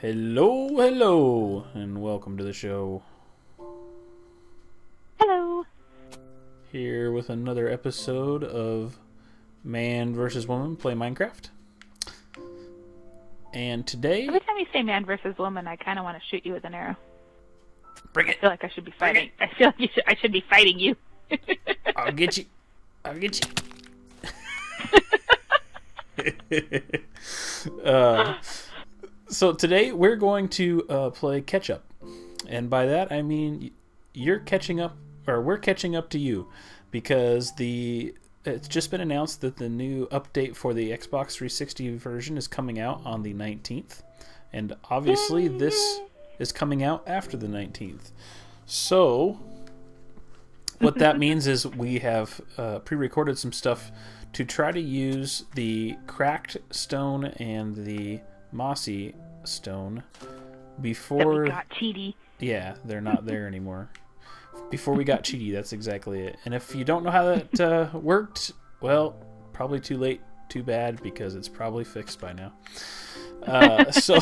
Hello, hello, and welcome to the show. Hello. Here with another episode of Man vs. Woman Play Minecraft. And today... Every time you say man versus woman, I kind of want to shoot you with an arrow. Bring I it! feel like I should be fighting. I feel like I should be fighting you. I'll get you! I'll get you! So today we're going to play catch up. And by that I mean you're catching up, or we're catching up to you, because it's just been announced that the new update for the Xbox 360 version is coming out on the 19th. And obviously this is coming out after the 19th. So what that means is we have pre-recorded some stuff to try to use the cracked stone and the mossy stone before... That we got cheaty. Yeah, they're not there anymore. Before we got cheaty, that's exactly it. And if you don't know how that worked, well, probably too late, too bad, because it's probably fixed by now. So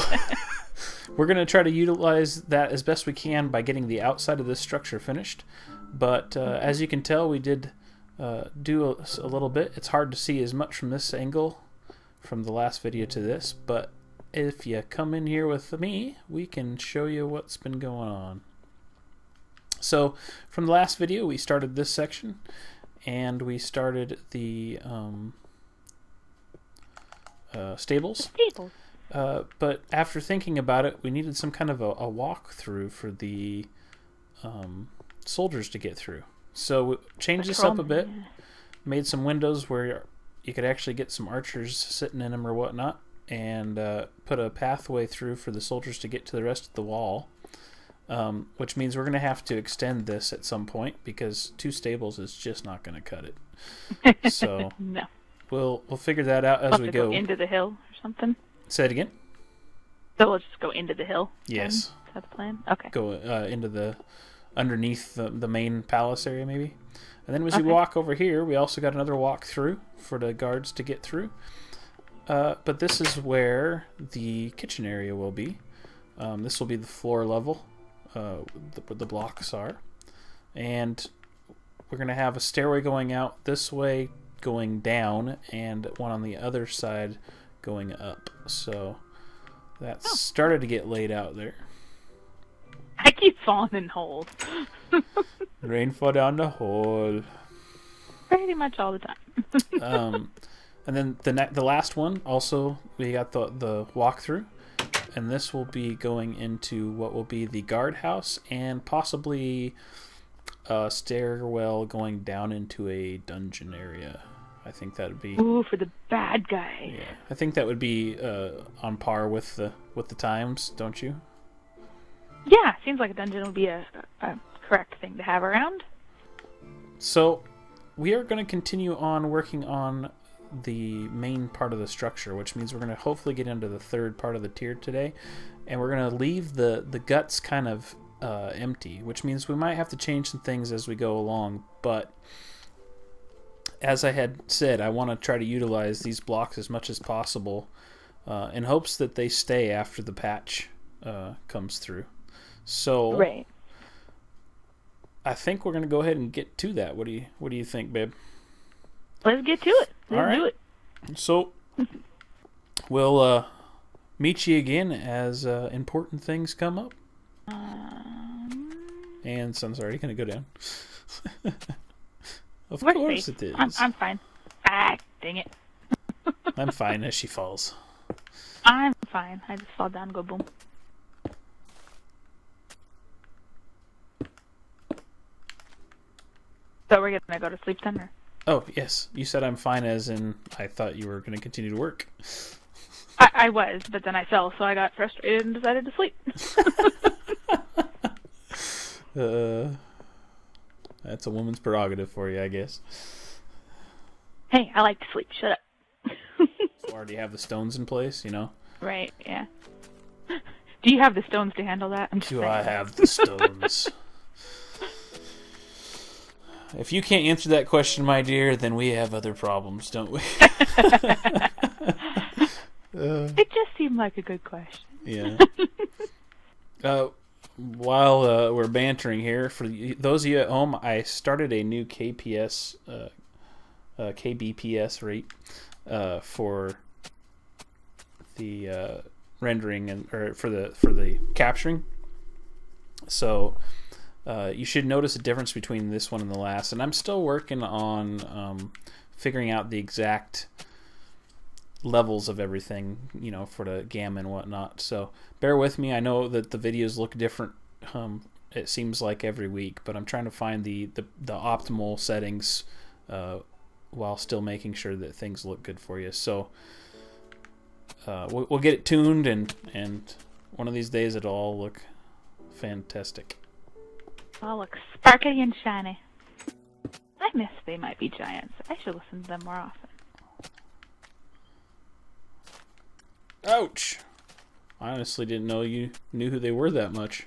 we're going to try to utilize that as best we can by getting the outside of this structure finished. But as you can tell, we did do a little bit. It's hard to see as much from this angle from the last video to this, but if you come in here with me, we can show you what's been going on. So from the last video, we started this section, and we started the stables. But after thinking about it, we needed some kind of a walkthrough for the soldiers to get through. So we changed this up a bit, made some windows where you could actually get some archers sitting in them or whatnot, and put a pathway through for the soldiers to get to the rest of the wall, which means we're going to have to extend this at some point because 2 stables is just not going to cut it. So no. We'll figure that out as we go. Into the hill or something. Say it again. So we'll just go into the hill. Yes. Is that the plan? Okay. Go into the underneath the main palace area maybe, and then as we walk over here, we also got another walk through for the guards to get through. But this is where the kitchen area will be. This will be the floor level, the blocks are. And we're going to have a stairway going out this way, going down, and one on the other side going up. So that's started to get laid out there. I keep falling in holes. Rain fall down the hole. Pretty much all the time. And then the last one, also, we got the walkthrough. And this will be going into what will be the guardhouse and possibly a stairwell going down into a dungeon area. I think that would be... Ooh, for the bad guy. Yeah, I think that would be on par with the times, don't you? Yeah, seems like a dungeon would be a correct thing to have around. So, we are going to continue on working on the main part of the structure, which means we're going to hopefully get into the third part of the tier today, and we're going to leave the guts kind of empty, which means we might have to change some things as we go along. But as I had said, I want to try to utilize these blocks as much as possible in hopes that they stay after the patch comes through. So right. I think we're going to go ahead and get to that. What do you think, babe? Let's get to it. Let's do it. So we'll meet you again as important things come up. And sun's already going to go down. Of course it is. I'm fine. Ah, dang it. I'm fine as she falls. I'm fine. I just fall down and go boom. So we're gonna go to sleep then, or? Oh, yes. You said I'm fine as in I thought you were going to continue to work. I was, but then I fell, so I got frustrated and decided to sleep. That's a woman's prerogative for you, I guess. Hey, I like to sleep. Shut up. So already have the stones in place, you know? Right, yeah. Do you have the stones to handle that? Do I have the stones? If you can't answer that question, my dear, then we have other problems, don't we? It just seemed like a good question. Yeah. While we're bantering here, for those of you at home, I started a new KBPS rate for the rendering or for the capturing. So you should notice a difference between this one and the last, and I'm still working on figuring out the exact levels of everything, for the gamma and whatnot. So bear with me. I know that the videos look different. It seems like every week, but I'm trying to find the optimal settings while still making sure that things look good for you. So we'll get it tuned, and one of these days it'll all look fantastic. All look sparkly and shiny. I miss They Might Be Giants. I should listen to them more often. Ouch! I honestly didn't know you knew who they were that much.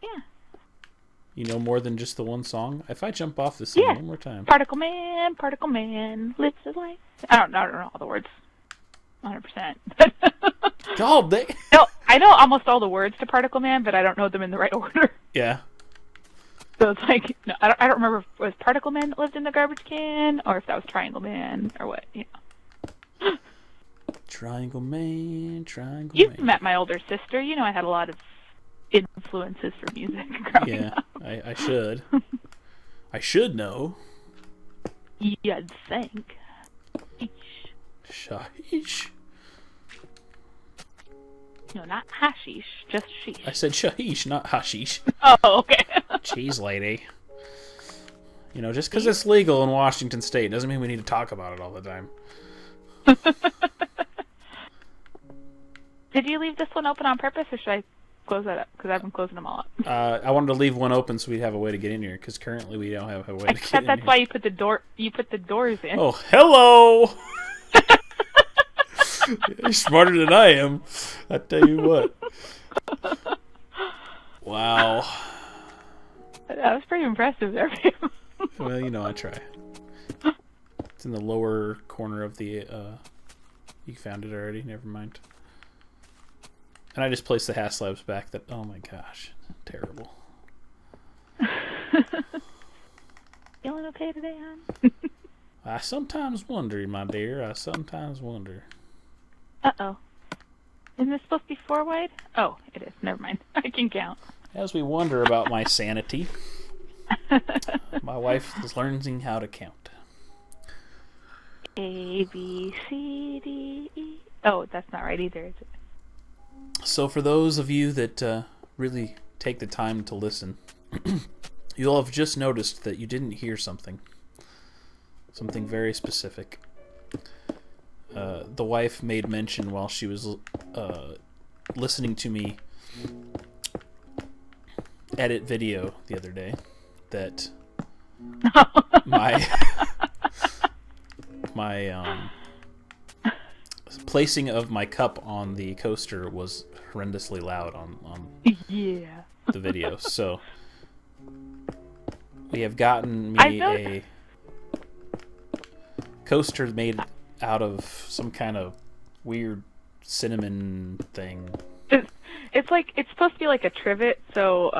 Yeah. You know more than just the one song? If I jump off this thing one more time. Particle Man, lives his life. I don't know all the words 100%. God, No, I know almost all the words to Particle Man, but I don't know them in the right order. Yeah. So it's like, no, I don't remember if it was Particle Man that lived in the garbage can, or if that was Triangle Man, or what, Triangle Man, Triangle You've Man. met my older sister. You know I had a lot of influences for music growing up. I should. I should know. You'd think. Shahish. No, not hashish, just sheesh. I said shahish, not hashish. Oh, okay. Cheese lady. Just because it's legal in Washington State doesn't mean we need to talk about it all the time. Did you leave this one open on purpose, or should I close that up? Because I've been closing them all up. I wanted to leave one open so we'd have a way to get in here, because currently we don't have a way to get in here. Except that's why you put the doors in. Oh, hello! You're smarter than I am. I tell you what. Wow. That was pretty impressive there. Well, I try. It's in the lower corner of the... You found it already? Never mind. And I just placed the HasLabs back. Oh my gosh. Terrible. Feeling okay today, hon? I sometimes wonder, my dear. I sometimes wonder. Uh-oh. Isn't this supposed to be 4 wide? Oh, it is. Never mind. I can count. As we wonder about my sanity, my wife is learning how to count. A, B, C, D, E. Oh, that's not right either, is it? So for those of you that really take the time to listen, you'll have just noticed that you didn't hear something very specific. The wife made mention while she was listening to me edit video the other day that my placing of my cup on the coaster was horrendously loud on Yeah. the video. So we have gotten me a coaster made out of some kind of weird cinnamon thing. It's supposed to be like a trivet, so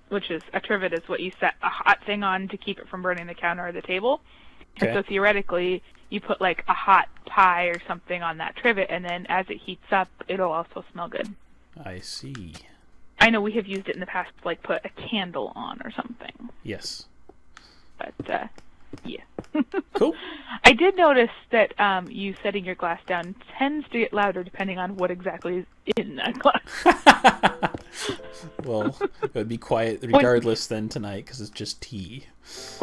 which is a trivet is what you set a hot thing on to keep it from burning the counter or the table. Okay. And so theoretically, you put like a hot pie or something on that trivet, and then as it heats up, it'll also smell good. I see. I know we have used it in the past to like put a candle on or something. Yes. But yeah. Cool. I did notice that you setting your glass down tends to get louder depending on what exactly is in that glass. Well, it would be quiet regardless then tonight because it's just tea.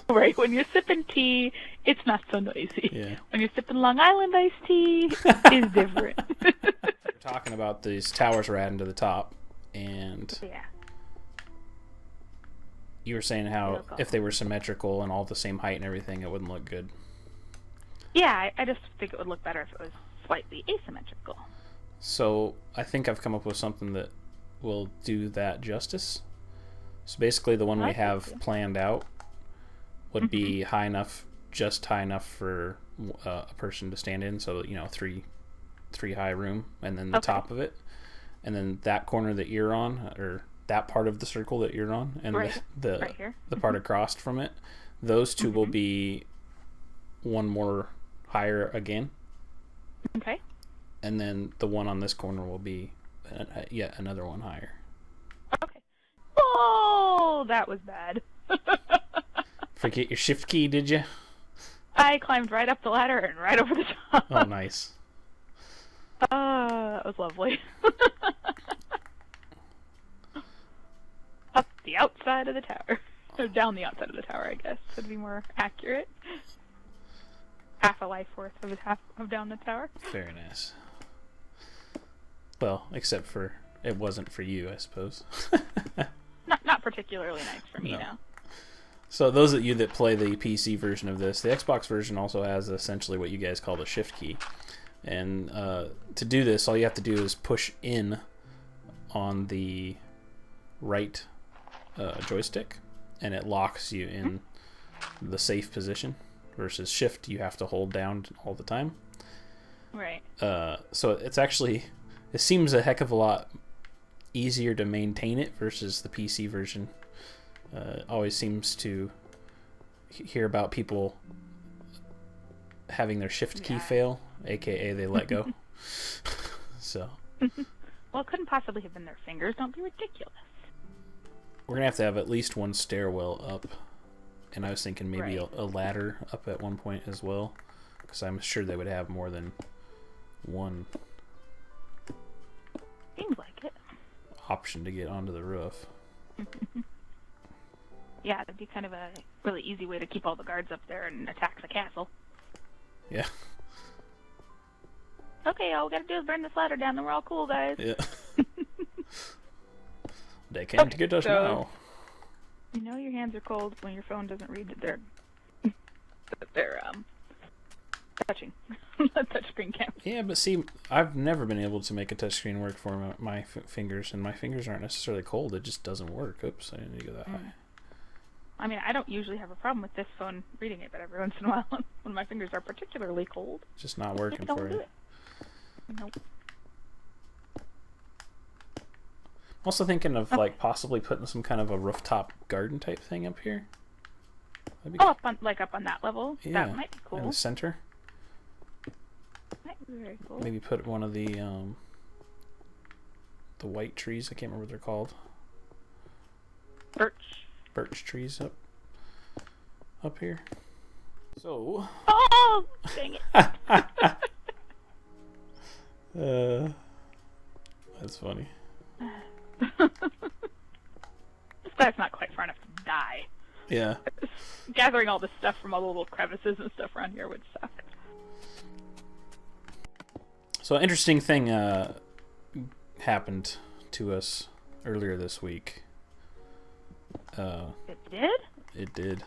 Right. When you're sipping tea, it's not so noisy. Yeah. When you're sipping Long Island iced tea, it's different. We're talking about these towers we're adding to the top, and Yeah. you were saying how if they were symmetrical and all the same height and everything, it wouldn't look good. Yeah, I just think it would look better if it was slightly asymmetrical. So I think I've come up with something that will do that justice. So basically the one we have planned out would be high enough, just high enough for a person to stand in. So three high room, and then the Okay. top of it, and then that corner that you're on, or that part of the circle that you're on, and Right. the Right here. the part across from it, those two will be one more higher again, Okay. and then the one on this corner will be yet another one higher. Okay. Oh, that was bad. Forget your shift key, did you? I climbed right up the ladder and right over the top. Oh, nice. That was lovely. Up the outside of the tower. Or down the outside of the tower, I guess, would be more accurate. Half a life worth of down the tower. Very nice. Well, except for it wasn't for you, I suppose. Not particularly nice for me No. now. So those of you that play the PC version of this, the Xbox version also has essentially what you guys call the shift key. And to do this, all you have to do is push in on the right joystick, and it locks you in the safe position, versus shift you have to hold down all the time. Right. So it seems a heck of a lot easier to maintain it versus the PC version. Always seems to hear about people having their shift key fail, aka they let go. So Well, it couldn't possibly have been their fingers. Don't be ridiculous. we're gonna have to have at least one stairwell up, and I was thinking maybe Right. a ladder up at one point as well, because I'm sure they would have more than one Seems like it. option to get onto the roof. Yeah, that'd be kind of a really easy way to keep all the guards up there and attack the castle. Yeah. Okay, all we gotta do is burn this ladder down, then we're all cool, guys. Yeah. They can't get us so- now. You know your hands are cold when your phone doesn't read that they're touching. Touchscreen cam. Yeah, but see, I've never been able to make a touchscreen work for my fingers, and my fingers aren't necessarily cold. It just doesn't work. Oops, I didn't need to go that high. I mean, I don't usually have a problem with this phone reading it, but every once in a while, when my fingers are particularly cold, It's just not it working don't for do you. it. Nope. I'm also thinking of like possibly putting some kind of a rooftop garden type thing up here. That'd be Oh, up on that level? Yeah, That might be in cool. the center. Might be very cool. Maybe put one of the white trees. I can't remember what they're called. Birch trees up here. So Oh, dang it. that's funny. This guy's not quite far enough to die. Yeah. Gathering all this stuff from all the little crevices and stuff around here would suck. So an interesting thing happened to us earlier this week. It did? It did.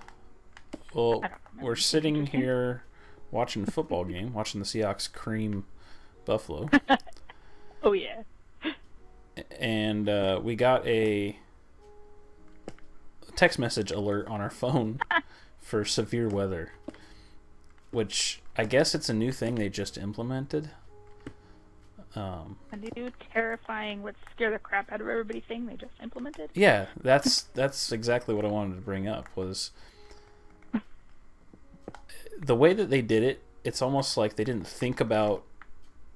Well, I don't remember. we're sitting here watching a football game, watching the Seahawks cream Buffalo, Oh, yeah. and we got a text message alert on our phone for severe weather, which I guess it's a new thing they just implemented. A new terrifying, would scare the crap out of everybody thing they just implemented. Yeah, that's exactly what I wanted to bring up, was the way that they did it. It's almost like they didn't think about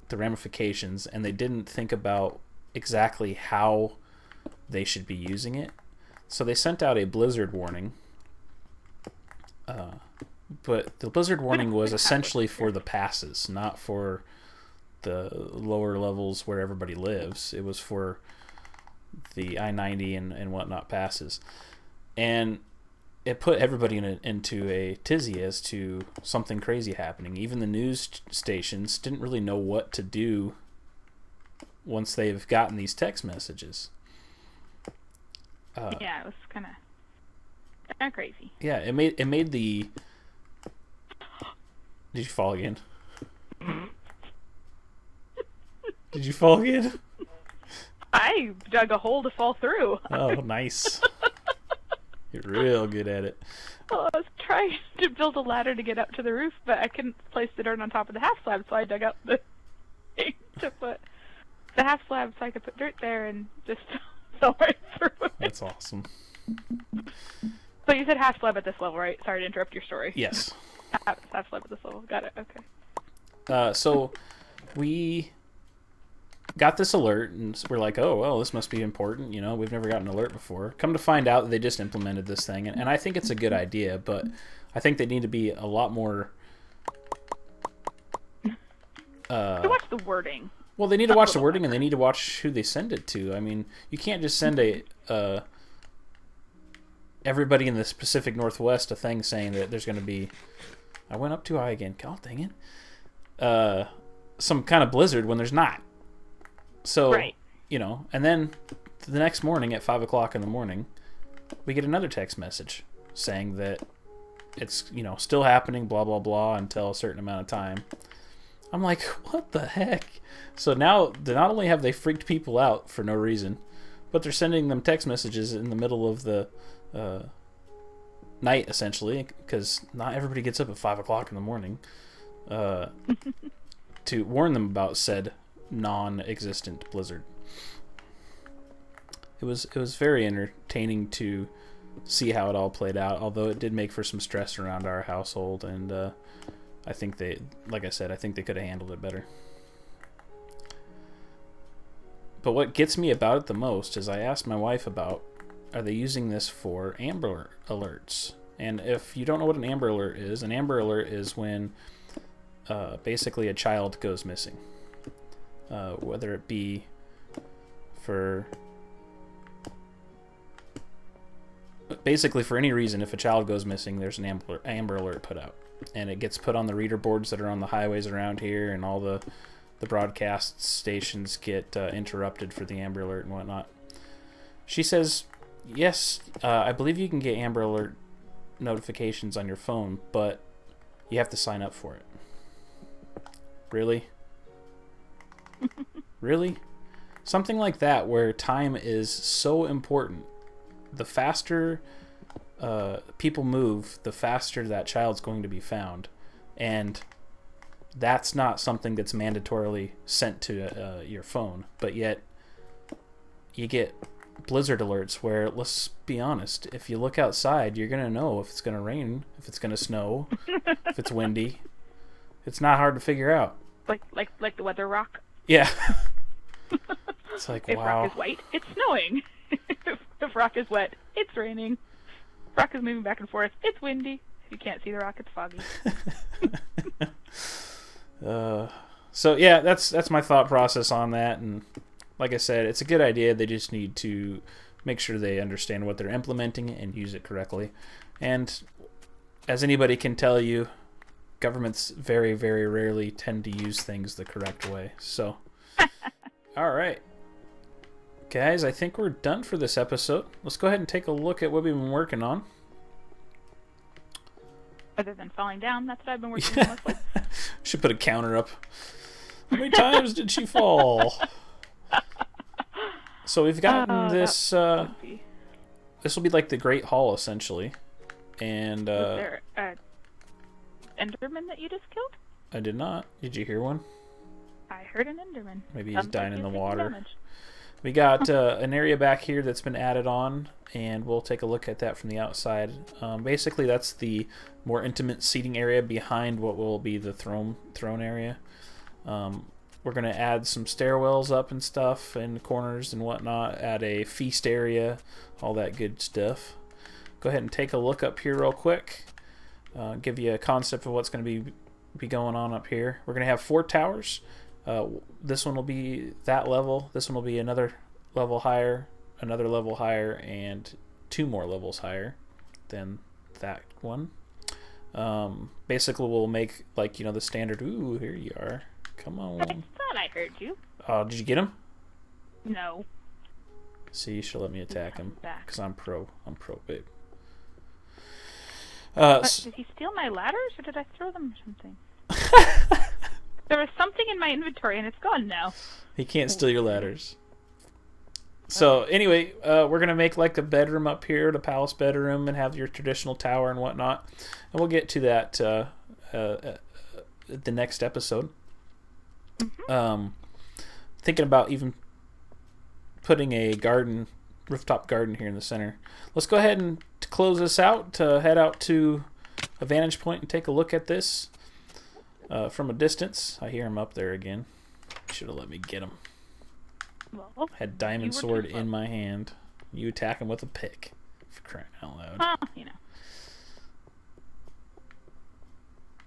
the ramifications, and they didn't think about exactly how they should be using it. So they sent out a blizzard warning, but the blizzard warning was essentially for the passes, not for the lower levels where everybody lives. It was for the I-90 and whatnot passes, and it put everybody into a tizzy as to something crazy happening. Even the news stations didn't really know what to do once they've gotten these text messages. Yeah, it was kind of crazy. Yeah, it made the. Did you fall again? Did you fall again? I dug a hole to fall through. Oh, nice. You're real good at it. Well, I was trying to build a ladder to get up to the roof, but I couldn't place the dirt on top of the half slab, so I dug up the thing to put the half slab so I could put dirt there and just fell right through it. That's awesome. So you said half slab at this level, right? Sorry to interrupt your story. Yes. Half slab at this level. Got it. Okay. So we got this alert, and we're like, oh, well, this must be important. You know, we've never gotten an alert before. Come to find out, they just implemented this thing, and I think it's a good idea, but I think they need to be a lot more... to watch the wording. Well, they need to watch the wording, and they need to watch who they send it to. I mean, you can't just send everybody in the Pacific Northwest a thing saying that there's going to be... I went up too high again. God dang it. Some kind of blizzard when there's not. So, right. You know, and then the next morning at 5 o'clock in the morning, we get another text message saying that it's, you know, still happening, blah, blah, blah, until a certain amount of time. I'm like, what the heck? So now, not only have they freaked people out for no reason, but they're sending them text messages in the middle of the night, essentially, because not everybody gets up at 5 o'clock in the morning to warn them about said non-existent blizzard. It was very entertaining to see how it all played out, although it did make for some stress around our household, and I think they, like I said, I think they could have handled it better. But what gets me about it the most is I asked my wife about, are they using this for Amber Alerts? And if you don't know what an Amber Alert is when basically a child goes missing. Whether it be for... Basically, for any reason, if a child goes missing, there's an Amber Alert put out. And it gets put on the reader boards that are on the highways around here, and all the broadcast stations get interrupted for the Amber Alert and whatnot. She says, yes, I believe you can get Amber Alert notifications on your phone, but you have to sign up for it. Really? Really? Something like that, where time is so important. The faster people move, the faster that child's going to be found. And that's not something that's mandatorily sent to your phone. But yet, you get blizzard alerts where, let's be honest, if you look outside, you're going to know if it's going to rain, if it's going to snow, if it's windy. It's not hard to figure out. Like the weather rock? Yeah. It's like, if wow. Rock is white, it's snowing. If rock is wet, it's raining. If rock is moving back and forth, it's windy. If you can't see the rock, it's foggy. So yeah, that's my thought process on that, and like I said, it's a good idea. They just need to make sure they understand what they're implementing and use it correctly. And as anybody can tell you, governments very, very rarely tend to use things the correct way. So, all right. Guys, I think we're done for this episode. Let's go ahead and take a look at what we've been working on. Other than falling down, that's what I've been working on mostly. Should put a counter up. How many times did she fall? So we've gotten this. This will be like the Great Hall, essentially. And was there an Enderman that you just killed? I did not. Did you hear one? I heard an Enderman. Maybe he's dying in the water. Damage. We got an area back here that's been added on, and we'll take a look at that from the outside. Basically, that's the more intimate seating area behind what will be the throne area. We're going to add some stairwells up and stuff, and corners and whatnot, add a feast area, all that good stuff. Go ahead and take a look up here real quick. Give you a concept of what's going to be going on up here. We're going to have 4 towers. This one will be that level. This one will be another level higher, another level higher, and 2 more levels higher than that one. Basically, we'll make, like, you know, the standard. Ooh, here you are. Come on. I thought I heard you. Did you get him? No. See, you should let me attack him because I'm pro. I'm pro, babe. Did he steal my ladders, or did I throw them or something? There was something in my inventory, and it's gone now. He can't steal your ladders. So anyway, we're gonna make like a bedroom up here, the palace bedroom, and have your traditional tower and whatnot. And we'll get to that the next episode. Thinking about even putting a rooftop garden here in the center. Let's go ahead and close this out. Head out to a vantage point and take a look at this from a distance. I hear him up there again. Should have let me get him. Well, Had diamond sword in my hand. You attack him with a pick. For crying out loud. you know.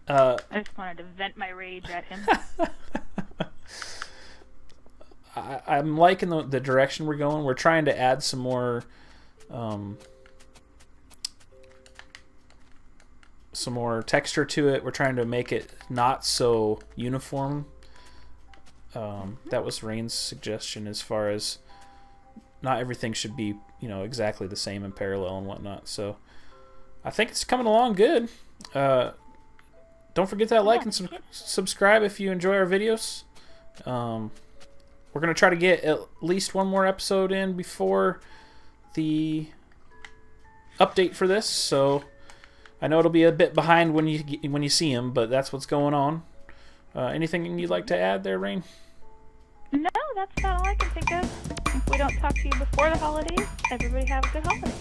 I just wanted to vent my rage at him. I'm liking the direction we're going. We're trying to add some more texture to it. We're trying to make it not so uniform. That was Rain's suggestion, as far as not everything should be, exactly the same in parallel and whatnot. So I think it's coming along good. Don't forget that like and subscribe if you enjoy our videos. We're going to try to get at least one more episode in before the update for this. So I know it'll be a bit behind when you see him, but that's what's going on. Anything you'd like to add there, Rain? No, that's about all I can think of. If we don't talk to you before the holidays, everybody have a good holiday.